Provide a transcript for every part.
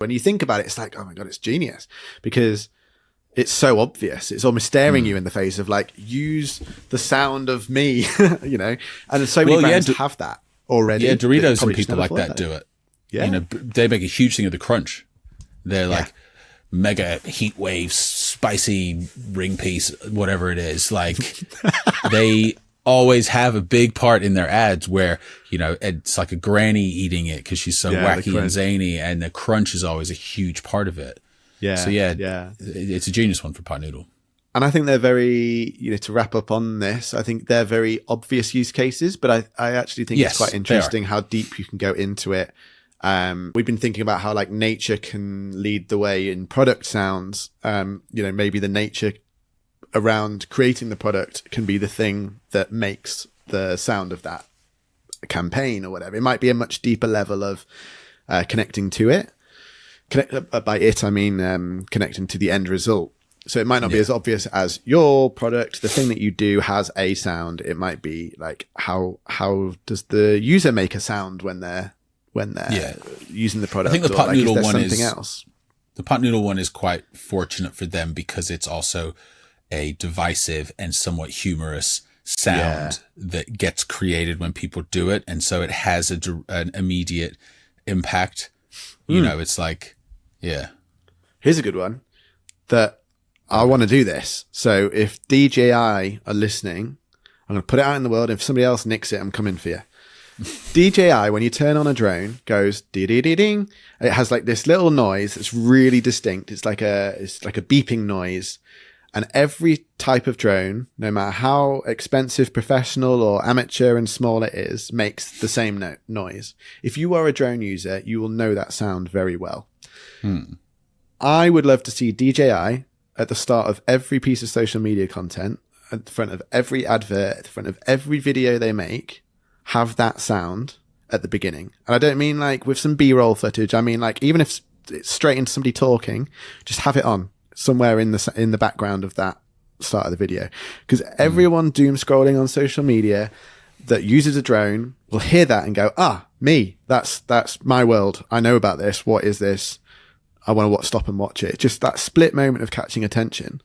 When you think about it, it's like, oh my God, it's genius, because it's so obvious. It's almost staring you in the face of like, use the sound of me, you know, and so many brands have that already. Yeah, Doritos and people like that do it. Yeah. You know, they make a huge thing of the crunch. They're like mega heat waves, spicy ring piece, whatever it is. Like they always have a big part in their ads where, you know, it's like a granny eating it because she's so wacky and zany, and the crunch is always a huge part of it. Yeah. So it's a genius one for Pot Noodle. And I think they're very, you know, to wrap up on this, I think they're very obvious use cases, but I actually think it's quite interesting how deep you can go into it. We've been thinking about how like nature can lead the way in product sounds. You know, maybe the nature around creating the product can be the thing that makes the sound of that campaign or whatever. It might be a much deeper level of connecting to it. By it, I mean connecting to the end result. So it might not be as obvious as your product, the thing that you do has a sound. It might be like how does the user make a sound when they're using the product? I think the Pot Noodle one something else. The Pot Noodle one is quite fortunate for them because it's also a divisive and somewhat humorous sound that gets created when people do it, and so it has an immediate impact. You know, it's like, Here's a good one that I want to do this. So if DJI are listening, I'm going to put it out in the world. If somebody else nicks it, I'm coming for you. DJI, when you turn on a drone, goes dee-dee-dee-ding. It has like this little noise that's really distinct. It's like a beeping noise. And every type of drone, no matter how expensive, professional or amateur and small it is, makes the same noise. If you are a drone user, you will know that sound very well. I would love to see DJI at the start of every piece of social media content, at the front of every advert, at the front of every video they make, have that sound at the beginning. And I don't mean like with some B-roll footage. I mean like even if it's straight into somebody talking, just have it on somewhere in the background of that start of the video, because everyone doom scrolling on social media that uses a drone will hear that and go, me, that's my world. I know about this. What is this? I want to stop and watch it. Just that split moment of catching attention.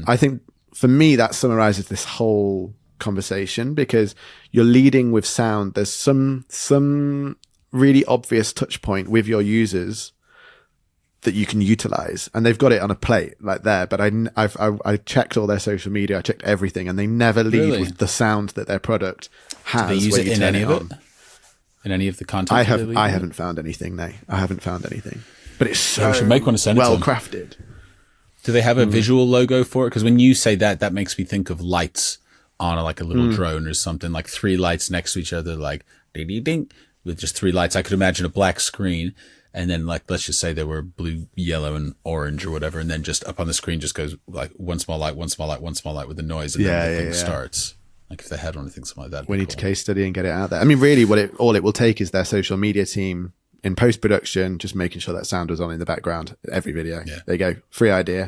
I think for me, that summarizes this whole conversation, because you're leading with sound. There's some really obvious touch point with your users that you can utilize, and they've got it on a plate like there. But I checked all their social media, I checked everything, and they never lead with the sound that their product has. Do they use it in any of it? In any of the content? I haven't found anything. No, I haven't found anything. But it's so we should make one and send well it to them. crafted. Do they have a visual logo for it? Because when you say that makes me think of lights on like a little drone or something, like 3 lights next to each other, like dee-dee-dink, with just 3 lights. I could imagine a black screen. And then, like, let's just say there were blue, yellow, and orange or whatever. And then just up on the screen just goes, like, one small light, one small light, one small light with the noise. And then the thing starts. Like, if they had anything, something like that. We need to case study and get it out there. I mean, really, all it will take is their social media team in post-production, just making sure that sound was on in the background. Every video. Yeah. There you go. Free idea.